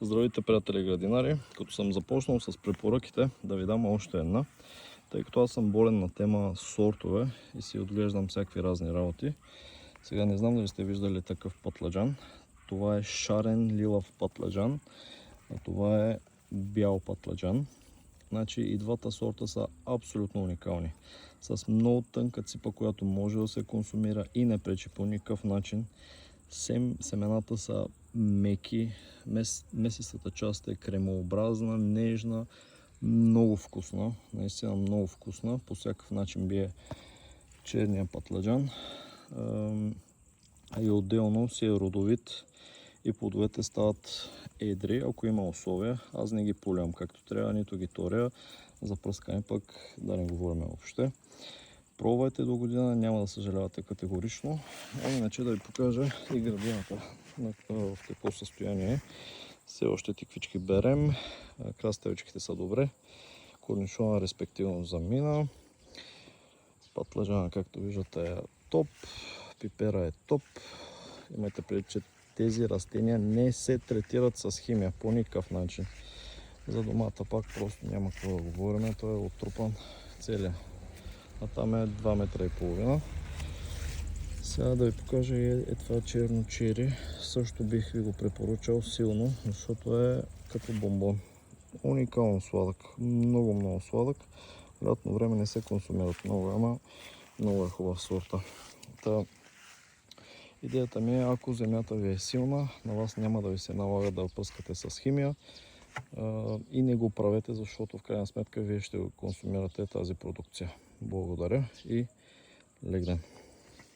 Здравейте, приятели градинари! Като съм започнал с препоръките, да ви дам още една. Тъй като аз съм болен на тема сортове и си отглеждам всякакви разни работи. Сега не знам дали сте виждали такъв пътладжан. Това е шарен лилав пътладжан, а това е бял пътладжан. Значи и двата сорта са абсолютно уникални. С много тънка ципа, която може да се консумира и не пречи по никакъв начин. Семената са меки, месистата част е кремообразна, нежна, много вкусна, наистина много вкусна. По всякакъв начин бие черния пътладжан. И отделно си е родовит и плодовете стават едри, ако има условия. Аз не ги полям както трябва, нито ги торя. За пръскане пък да не говорим въобще. Пробвайте до година, няма да съжалявате категорично. А иначе да ви покажа и градината в какво състояние е. Все още тиквички берем, краставичките са добре, корнишона респективно замина, пътладжана, както виждате, е топ, пипера е топ. Имайте предвид, че тези растения не се третират с химия по никакъв начин. За домата пак просто няма какво да говорим, той е оттрупан целия. А там е 2,5 метра. Сега да ви покажа и това черно чери. Също бих ви го препоръчал силно, защото е като бомбон. Уникално сладък, много сладък. В лятно време не се консумират много, ама много е хубав сорта. Идеята ми е, ако земята ви е силна, на вас няма да ви се налага да опръскате с химия. И не го правете, защото в крайна сметка вие ще консумирате тази продукция. Благодаря и лек ден!